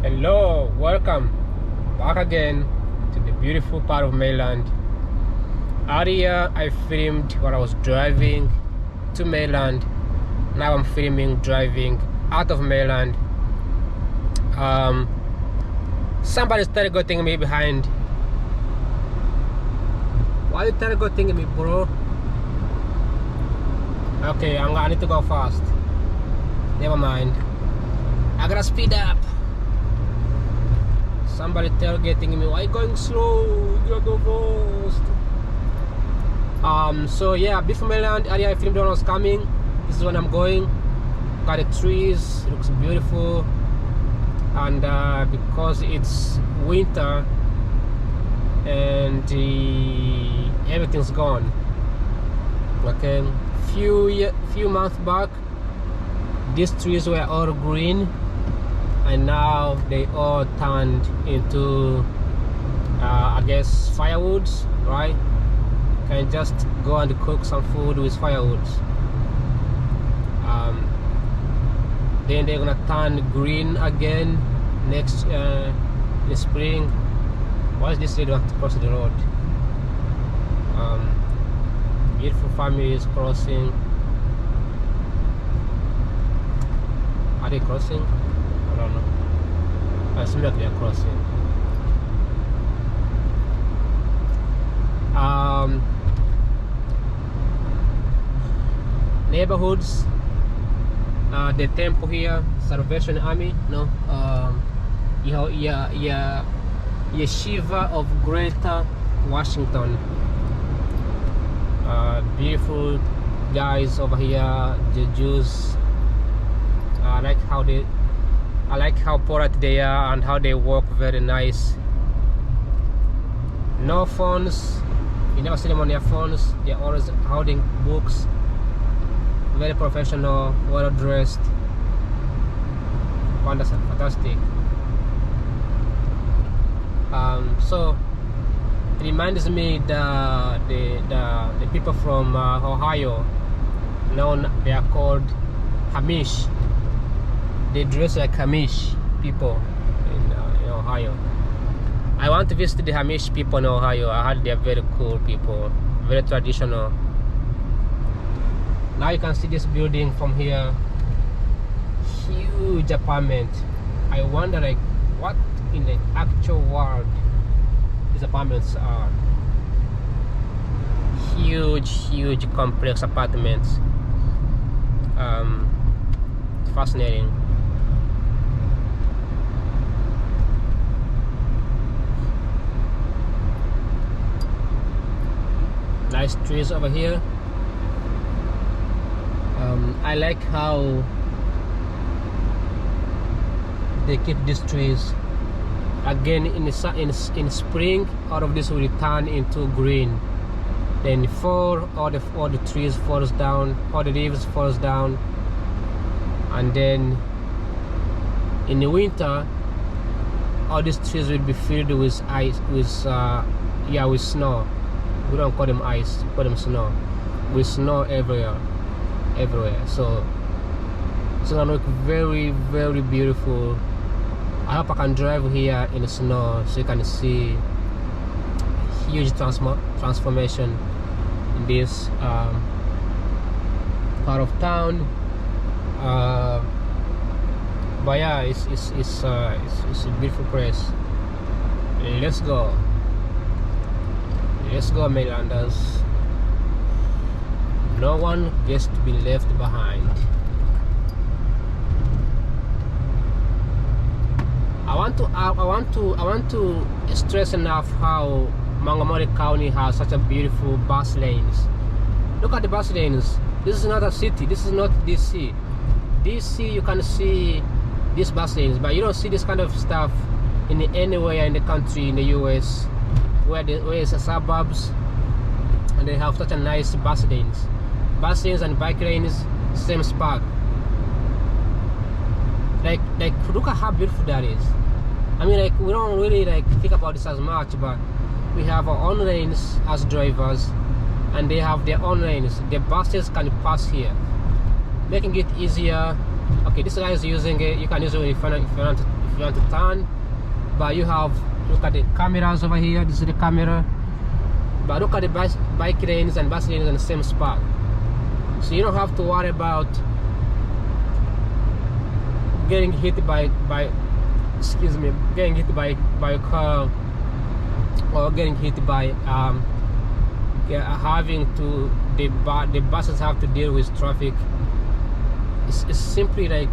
Hello, welcome back again to the beautiful part of Maryland. Earlier I filmed while I was driving to Maryland. Now I'm filming driving out of Maryland. Somebody started getting me behind. Why you started getting me, bro? Okay, I need to go fast. Never mind. I gotta speed up. Somebody tailgating me. Why going slow? You gotta go fast. So yeah, before Maryland, earlier I filmed when I was coming. This is when I'm going. Got the trees, it looks beautiful. And because it's winter and everything's gone. Okay, few months back, these trees were all green, and now they all turned into I guess firewoods, right? Can just go and cook some food with firewoods. Then they're gonna turn green again next in the spring. Why is this lady have to cross the road? Beautiful families crossing. Are they crossing? I don't know. It seems like they are crossing. Neighborhoods. The temple here, Salvation Army. No. Yeshiva of Greater Washington. Beautiful guys over here, the Jews. I like how polite they are and how they work. Very nice. No phones. You never see them on their phones. They're always holding books. Very professional, well dressed. Fantastic. So it reminds me the people from Ohio. They are called Amish. They dress like Amish people in Ohio. I want to visit the Amish people in Ohio. I heard they're very cool people, very traditional. Now you can see this building from here. Huge apartment. I wonder like what in the actual world these apartments are. Huge complex apartments. Fascinating. Nice trees over here. I like how they keep these trees. Again, in spring, all of this will turn into green. Then fall, all the trees falls down, all the leaves falls down, and then in the winter, all these trees will be filled with ice, with snow. We don't call them ice, we call them snow. With snow everywhere. So it's gonna look very beautiful. I hope I can drive here in the snow so you can see huge transformation in this part of town. But yeah, it's a beautiful place. Let's go, Marylanders. No one gets to be left behind. I want to stress enough how Montgomery County has such a beautiful bus lanes. Look at the bus lanes. This is not a city. This is not DC. DC, you can see these bus lanes, but you don't see this kind of stuff in anywhere in the country, in the US, where it's a suburbs and they have such a nice bus lanes. Bus lanes and bike lanes, same spot. Like look at how beautiful that is. I mean, like, we don't really like think about this as much, but we have our own lanes as drivers, and they have their own lanes. The buses can pass here, making it easier Okay, this guy is using it. You can use it if you want to turn. But you have, look at the cameras over here. This is the camera. But look at the bike lanes and bus lanes in the same spot. So you don't have to worry about getting hit by getting hit by a car, or getting hit by having to the buses have to deal with traffic. It's simply like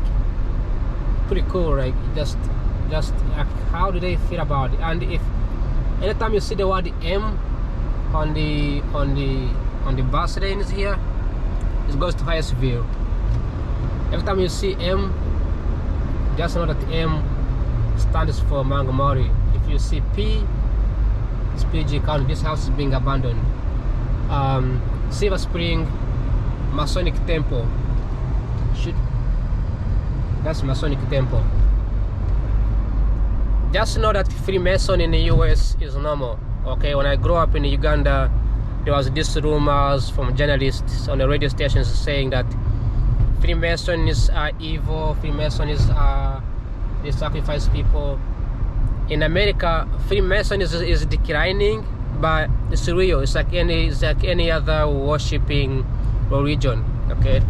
pretty cool, like just like, how do they feel about it? And if anytime you see the word M on the bus lanes here, it goes to Hyattsville. Every time you see M, just know that M stands for Montgomery. If you see P, it's PG County. This house is being abandoned. Silver Spring Masonic Temple. That's Masonic Temple. Just know that Freemason in the US is normal. Okay, when I grew up in Uganda, there was these rumors from journalists on the radio stations saying that Freemasons are evil, Freemasons they sacrifice people. In America, Freemason is declining, but it's real. It's like any other worshipping religion. Okay,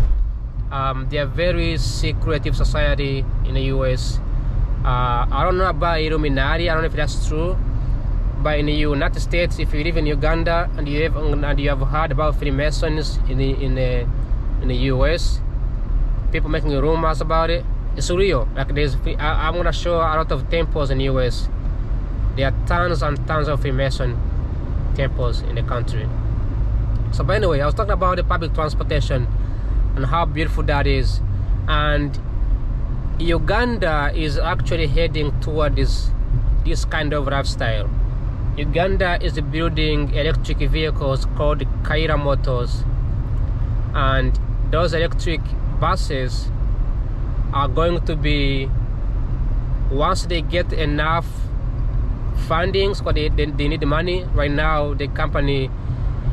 they are very secretive society in the US. I don't know about Illuminati. I don't know if that's true. But in the United States, if you live in Uganda and you have heard about Freemasons in the US, people making rumors about it, it's real. Like I'm gonna show a lot of temples in the US. There are tons and tons of Freemason temples in the country. So, by the way, I was talking about the public transportation and how beautiful that is, and Uganda is actually heading toward this kind of lifestyle. Uganda is building electric vehicles called Kaira Motors, and those electric buses are going to be, once they get enough fundings, because they need money. Right now the company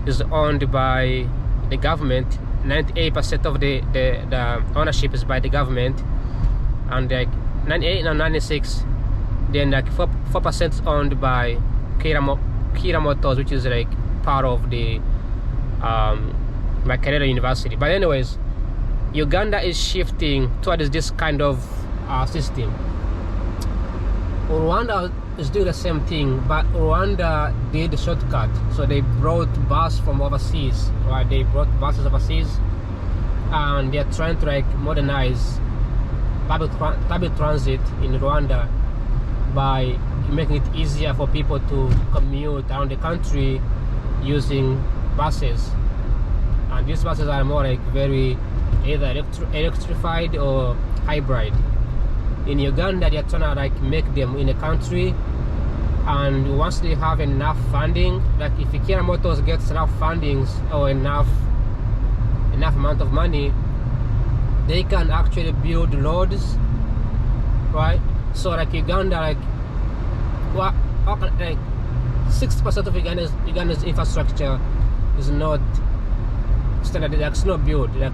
is owned by the government. 98% of the ownership is by the government, and like 98 and 96, then like 4% is owned by Kaira Motors, which is like part of the Makerere University. But anyways, Uganda is shifting towards this kind of system. Rwanda is doing the same thing, but Rwanda did the shortcut. So they brought buses from overseas, right? They brought buses overseas, and they're trying to like modernize public transit in Rwanda by making it easier for people to commute around the country using buses. And these buses are more like very either electrified or hybrid. In Uganda, they're trying to like make them in the country, and once they have enough funding, like if Kaira Motors gets enough fundings or enough amount of money, they can actually build roads, right? So like Uganda, like 60% of Uganda's infrastructure is not standard, like it's not built. Like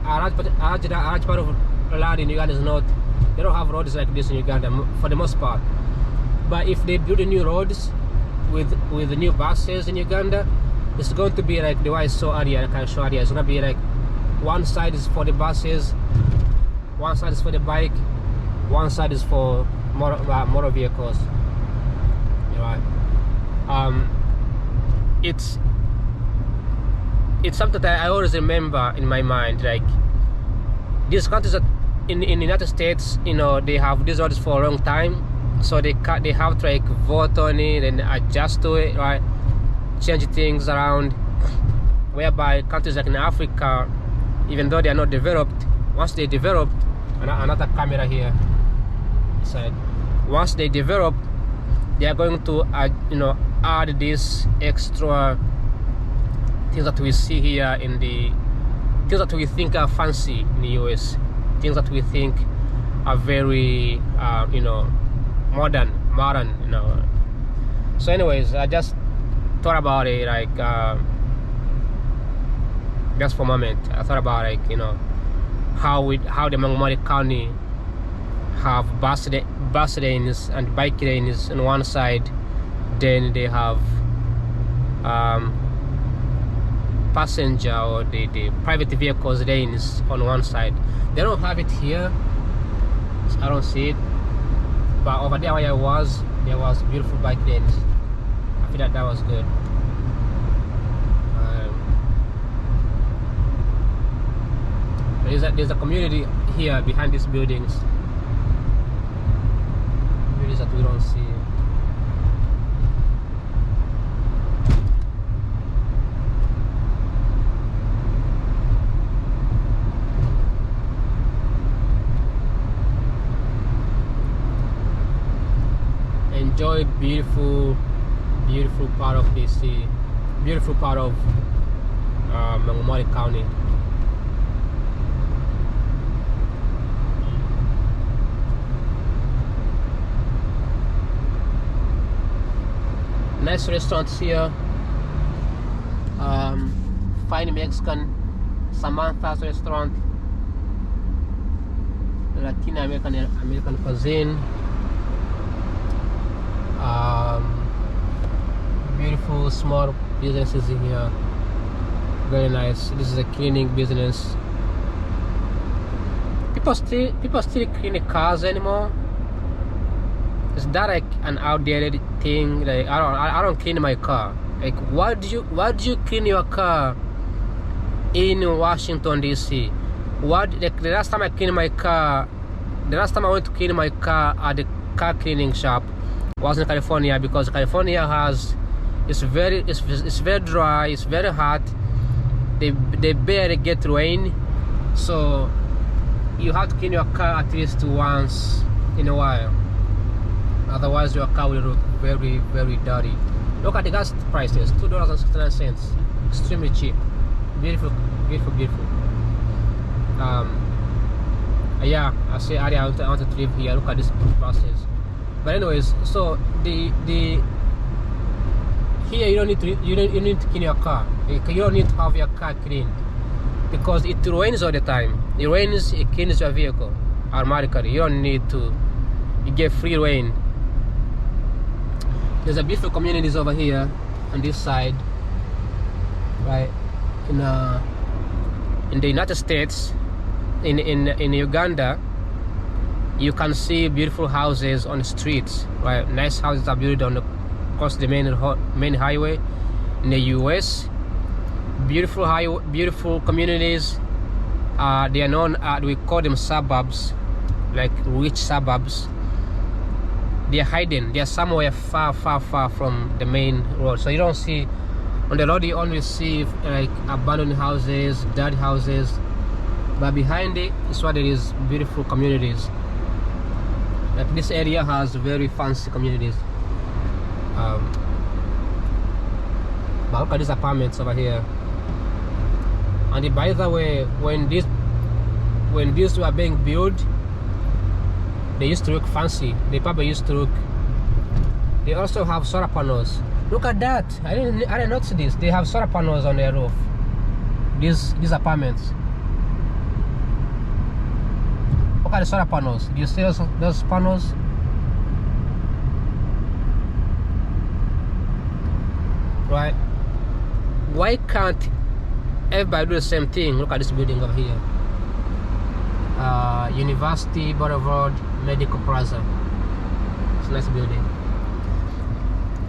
a large part of land in Uganda is not. They don't have roads like this in Uganda for the most part. But if they build new roads with the new buses in Uganda, it's going to be like the way I saw earlier. I can show earlier. It's going to be like one side is for the buses, one side is for the bike, one side is for motor vehicles. Right? It's something that I always remember in my mind. Like these countries that in the United States, you know, they have these roads for a long time, so they have to like vote on it and adjust to it, right? Change things around. Whereby countries like in Africa, even though they are not developed, once they develop, another camera here side, once they develop, they are going to add this extra things that we see here in the things that we think are fancy in the US, things that we think are very modern. So anyways, I just thought about it, like just for a moment. I thought about, like, how the Montgomery County have bus lanes and bike lanes on one side, then they have passenger or the private vehicles lanes on one side. They don't have it here, I don't see it, but over there where I was, there was beautiful bike lanes. I feel that was good. There's a community here behind these buildings. Communities that we don't see. Enjoy beautiful part of DC, beautiful part of Montgomery County. Nice restaurants here. Fine Mexican, Samantha's restaurant, Latin American cuisine. Beautiful small businesses in here. Very nice. This is a cleaning business. People still clean cars anymore. Is that like an outdated thing? Like I don't clean my car. Like why do you clean your car in Washington DC? What, like the last time I cleaned my car, the last time I went to clean my car at the car cleaning shop was in California, because California it's very dry, it's very hot. They barely get rain, so you have to clean your car at least once in a while. Otherwise your car will look very, very dirty. Look at the gas prices, $2.69, extremely cheap. Beautiful. Yeah, I say I wanted to live here. Look at this process. But anyways, so the here you don't need to clean your car. You don't need to have your car cleaned, because it rains all the time. It rains, it cleans your vehicle automatically. You don't need to. You get free rain. There's a beautiful communities over here on this side, right? In the United States, in Uganda, you can see beautiful houses on the streets, right? Nice houses are built across the main highway. In the US, beautiful communities. They are known, we call them suburbs, like rich suburbs. They are hidden. They are somewhere far from the main road. So you don't see, on the road you only see like abandoned houses, dead houses, but behind it is what there is beautiful communities. Like this area has very fancy communities. But look at these apartments over here. And by the way, when these were being built, they used to look fancy. They probably used to look. They also have solar panels. Look at that! I didn't notice this. They have solar panels on their roof. These apartments. Look at the solar panels. Do you see those panels? Right? Why can't everybody do the same thing? Look at this building over here. University Boulevard Medical Plaza. It's a nice building.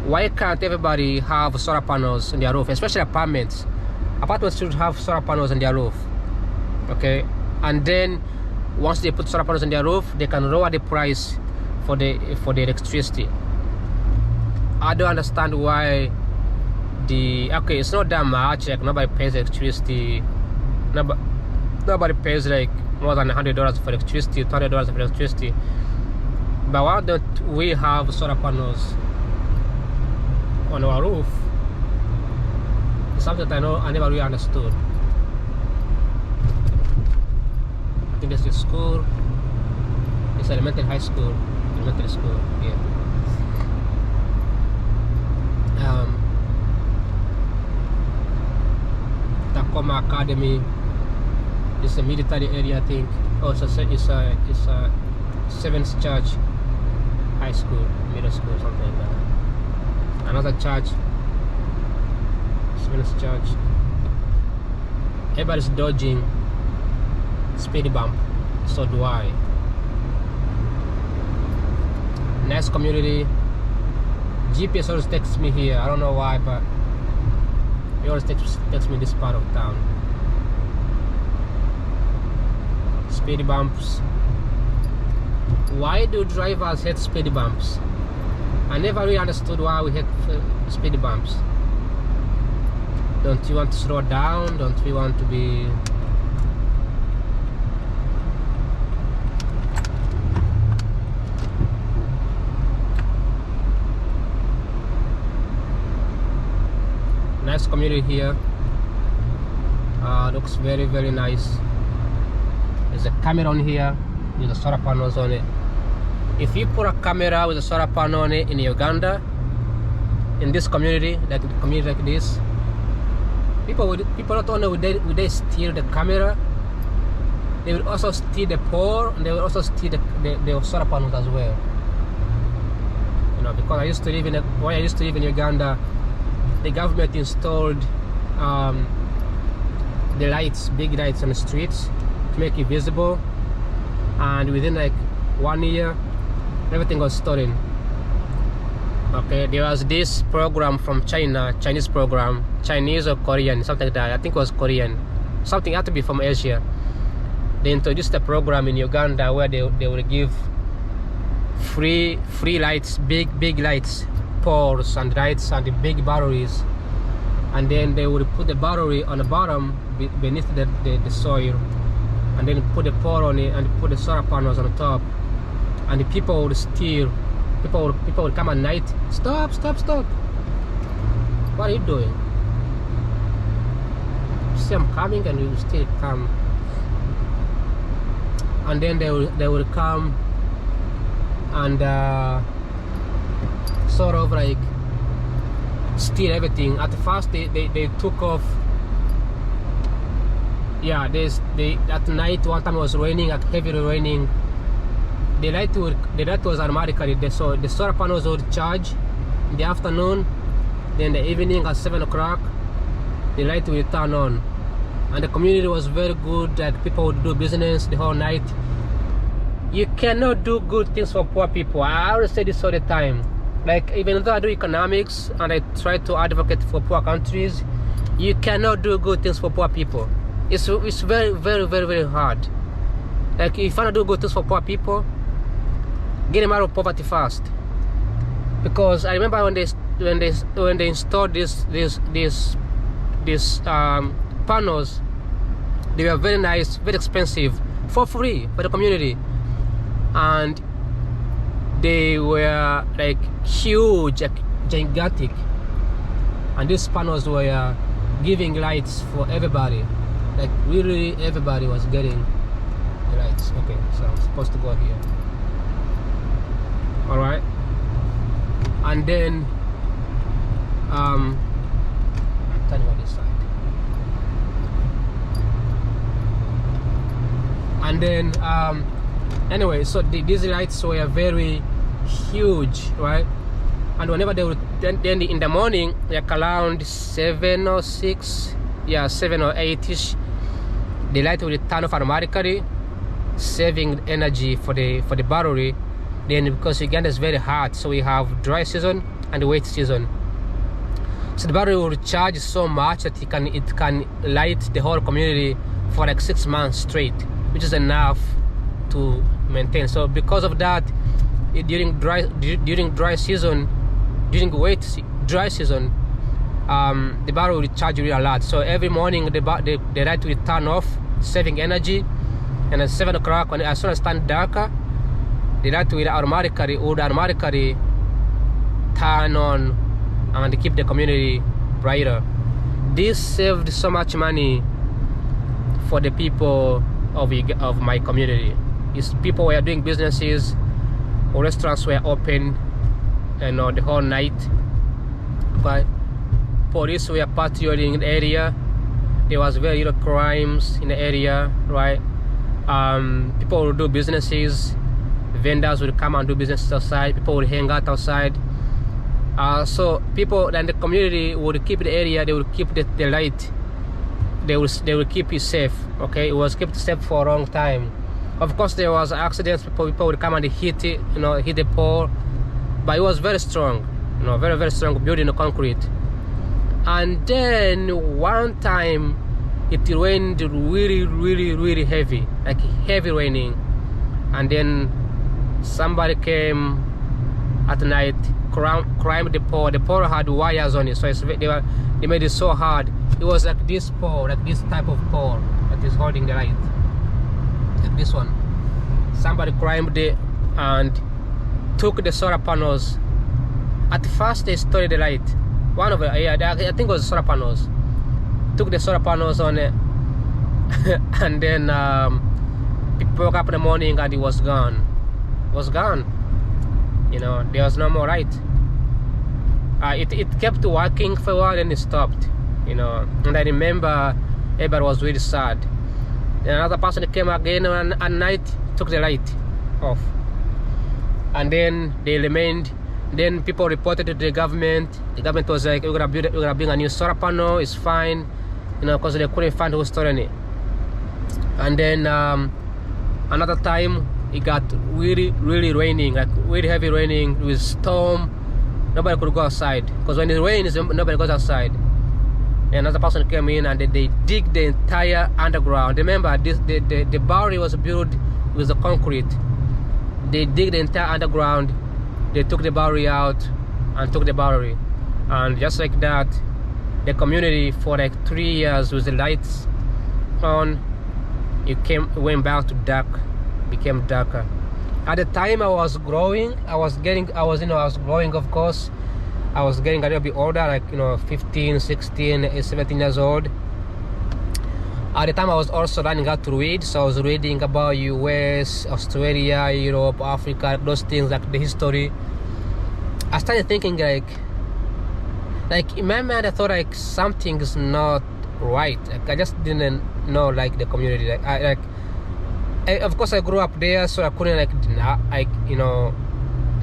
Why can't everybody have solar panels on their roof, especially apartments? Apartments should have solar panels on their roof, okay? And then once they put solar panels on their roof, they can lower the price for the electricity. I don't understand why okay, it's not that much. Like nobody pays electricity. Nobody pays like more than $100 for electricity, $200 for electricity. But why don't we have solar panels on our roof? It's something that I never really understood. I think this is school. It's elementary school, yeah. Tacoma Academy. This is a military area, I think. Oh, it's a Seventh Church High School, middle school, something like that. Another church, Seventh Church. Everybody's dodging speed bump, so do I. Nice community. GPS always takes me here. I don't know why, but it always takes me this part of town. Speed bumps. Why do drivers hate speed bumps? I never really understood why we hate speed bumps. Don't you want to slow down? Don't we want to be... Nice community here. Looks very, very nice. There's a camera on here with the solar panels on it. If you put a camera with a solar panel on it in Uganda, in this community, like a community like this, people not only would they steal the camera, they will also steal the pole, and they will also steal the solar panels as well. You know, because when I used to live in Uganda, the government installed the lights, big lights on the streets to make it visible, and within like 1 year everything was stolen. Okay, there was this program from China, Chinese program, Chinese or Korean, something like that. I think it was Korean, something had to be from Asia. They introduced a program in Uganda where they would give free lights, big lights, poles and lights and the big batteries, and then they would put the battery on the bottom beneath the soil, and then put the pole on it and put the solar panels on the top, and the people would steal. People would come at night. Stop! What are you doing? See, I'm coming, and you still come. And then they would come and sort of like steal everything. At first they took off. Yeah, at night one time it was raining, like heavily raining. The light was automatically, so the solar panels would charge in the afternoon, then the evening at 7 o'clock the light will turn on, and the community was very good. Like people would do business the whole night. You cannot do good things for poor people. I always say this all the time. Like, even though I do economics and I try to advocate for poor countries, you cannot do good things for poor people. It's very, very, very, very hard. Like, if you want to do good things for poor people, get them out of poverty fast. Because I remember when they installed these panels, they were very nice, very expensive, for free for the community, and they were like huge, like gigantic, and these panels were giving lights for everybody. Like really everybody was getting the lights. Okay, so I'm supposed to go here. All right, and then turn on this side, and then anyway, so these lights were very huge, right? And whenever they would then in the morning, like around 7 or 6, yeah, 7 or 8ish, the light will turn off automatically, saving energy for the battery. Then because Uganda is very hot, so we have dry season and wet season, so the battery will charge so much that it can light the whole community for like 6 months straight, which is enough to maintain. So because of that, during dry season, during dry season, the battery will charge really a lot. So every morning the light will turn off, saving energy, and at 7 o'clock, as soon as it turns darker, the light will automatically turn on and keep the community brighter. This saved so much money for the people of my community. People were doing businesses, or restaurants were open, and the whole night. But police were patrolling the area, there was very little crimes in the area, right? People would do businesses, vendors would come and do businesses outside, people would hang out outside. So people in the community would keep the area, they would keep the light, they would keep it safe. Okay, it was kept safe for a long time. Of course, there was accidents, people would come and hit it, hit the pole, but it was very strong, very, very strong building of concrete. And then one time it rained really, really, really heavy, like heavy raining. And then somebody came at night, climbed the pole. The pole had wires on it, so they made it so hard. It was like this pole, like this type of pole that is holding the light, like this one. Somebody climbed it and took the solar panels. At first they stole the light. One of it, I think it was solar panels. Took the solar panels on it, and then people woke up in the morning and it was gone. It was gone. There was no more light. It kept working for a while, then it stopped. And I remember everybody was really sad. And another person came again at night, took the light off, and then they remained. Then people reported to the government. The government was like, we're gonna bring a new solar panel, it's fine, because they couldn't find who's storing it. And then another time it got really, really raining, like really heavy raining with storm. Nobody could go outside, because when it rains, nobody goes outside. And another person came in and they dig the entire underground. Remember, the Bowery was built with the concrete. They dig the entire underground. They took the Bowery out and took the Bowery, and just like that, the community for like 3 years with the lights on, it went back to dark, became darker. At the time I was growing, I was growing, of course. I was getting a little bit older, like 15, 16, 17 years old. At the time I was also learning how to read, so I was reading about US, Australia, Europe, Africa, those things, like the history. I started thinking like in my mind I thought like something's not right. Like I just didn't know like the community. Of course I grew up there, so I couldn't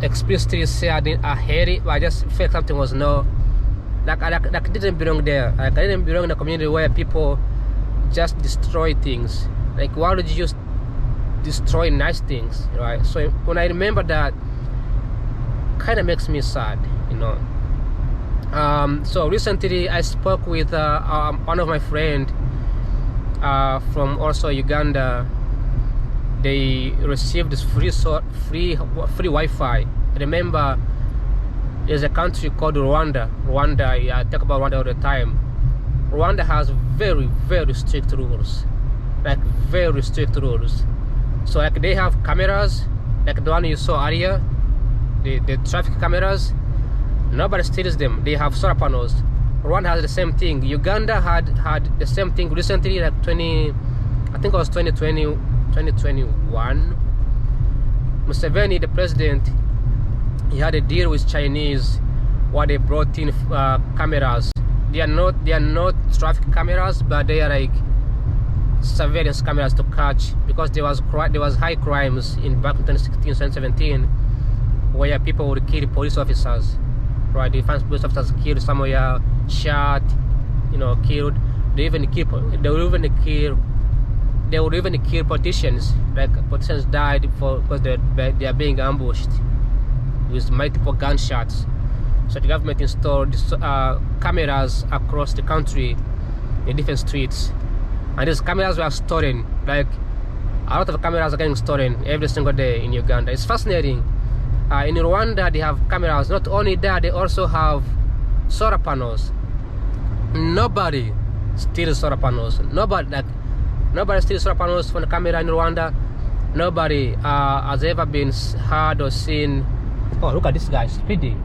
explicitly say I hate it, but I just felt something was like I didn't belong there. Like I didn't belong in a community where people just destroy things. Like, why would you just destroy nice things, right? So when I remember that, kind of makes me sad, So recently I spoke with one of my friends from also Uganda. They received this free Wi-Fi. Remember, there's a country called Rwanda. I talk about Rwanda all the time. Rwanda has very, very strict rules, like very strict rules. So like they have cameras, like the one you saw earlier, the traffic cameras. Nobody steals them. They have solar panels. Rwanda has the same thing. Uganda had the same thing recently, like I think it was 2021. Museveni, the president, he had a deal with Chinese where they brought in cameras. They are not traffic cameras, but they are like surveillance cameras to catch, because there was high crimes back in 2016, 2017, where people would kill police officers, right? They find police officers killed somewhere, shot, killed. They would even kill politicians. Like politicians died because they are being ambushed with multiple gunshots. So the government installed cameras across the country in different streets, and these cameras were stolen. Like a lot of cameras are getting stolen every single day in Uganda. It's fascinating. In Rwanda they have cameras. Not only that, they also have solar panels. Nobody steals solar panels. Nobody steals solar panels from the camera in Rwanda. Nobody has ever been heard or seen. Oh, look at this guy speeding.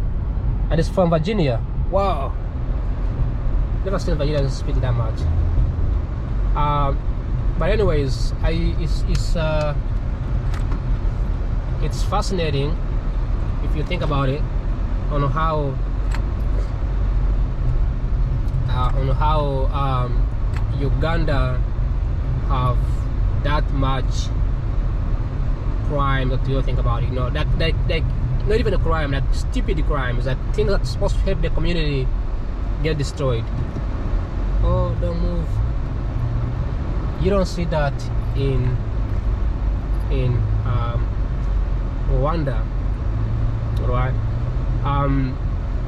And it's from Virginia. Wow. Never seen Virginia speeding that much. But anyways, it's fascinating if you think about it, on how Uganda have that much crime that you think about it. You know, that like not even a crime, like stupid crimes, like things that's supposed to help the community get destroyed. Oh, don't move. You don't see that in Rwanda, right?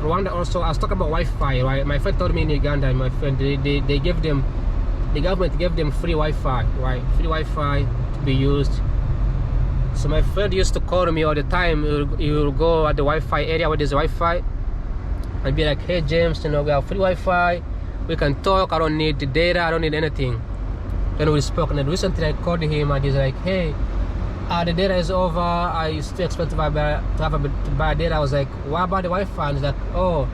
Rwanda also, I was talking about Wi-Fi, right? My friend told me in Uganda, my friend, they gave them, the government gave them free Wi-Fi, right? Free Wi-Fi to be used. So my friend used to call me all the time. He will go at the Wi-Fi area where there's Wi-Fi and be like, hey James, you know, we have free Wi-Fi, we can talk, I don't need the data, I don't need anything. Then we spoke, and then recently I called him and he's like, hey, the data is over, I still expect to buy data. I was like, what about the Wi-Fi? And he's like, oh,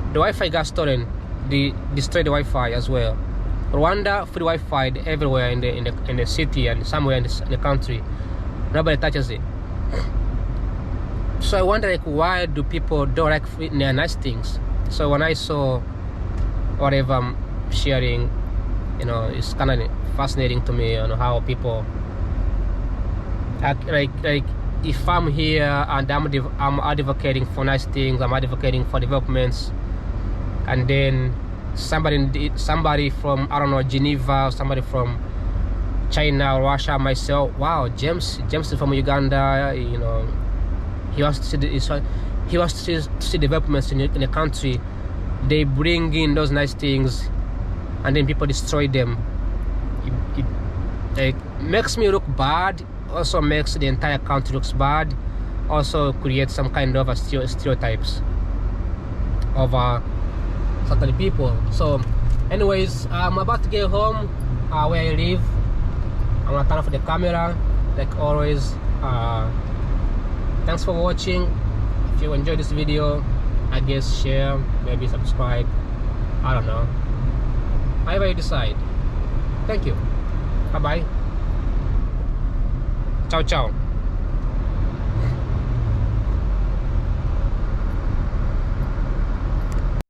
the Wi-Fi got stolen. They destroyed the Wi-Fi as well. Rwanda, free Wi-Fi everywhere in the city and somewhere in the country. Nobody touches it. So I wonder, like, why do people don't like nice things? So when I saw whatever I'm sharing, you know, it's kind of fascinating to me, you know, how people act, like if I'm here and I'm advocating for nice things, I'm advocating for developments, and then somebody from, I don't know, Geneva, or somebody from China or Russia might say, oh, wow, James is from Uganda, you know, he wants to see developments in the country. They bring in those nice things and then people destroy them. It like makes me look bad, also makes the entire country looks bad, also creates some kind of stereotypes of certain people. So anyways, I'm about to get home where I live. I'm gonna turn off the camera like always. Thanks for watching. If you enjoyed this video, I guess share, maybe subscribe, I don't know, however you decide. Thank you. Bye bye. Ciao ciao.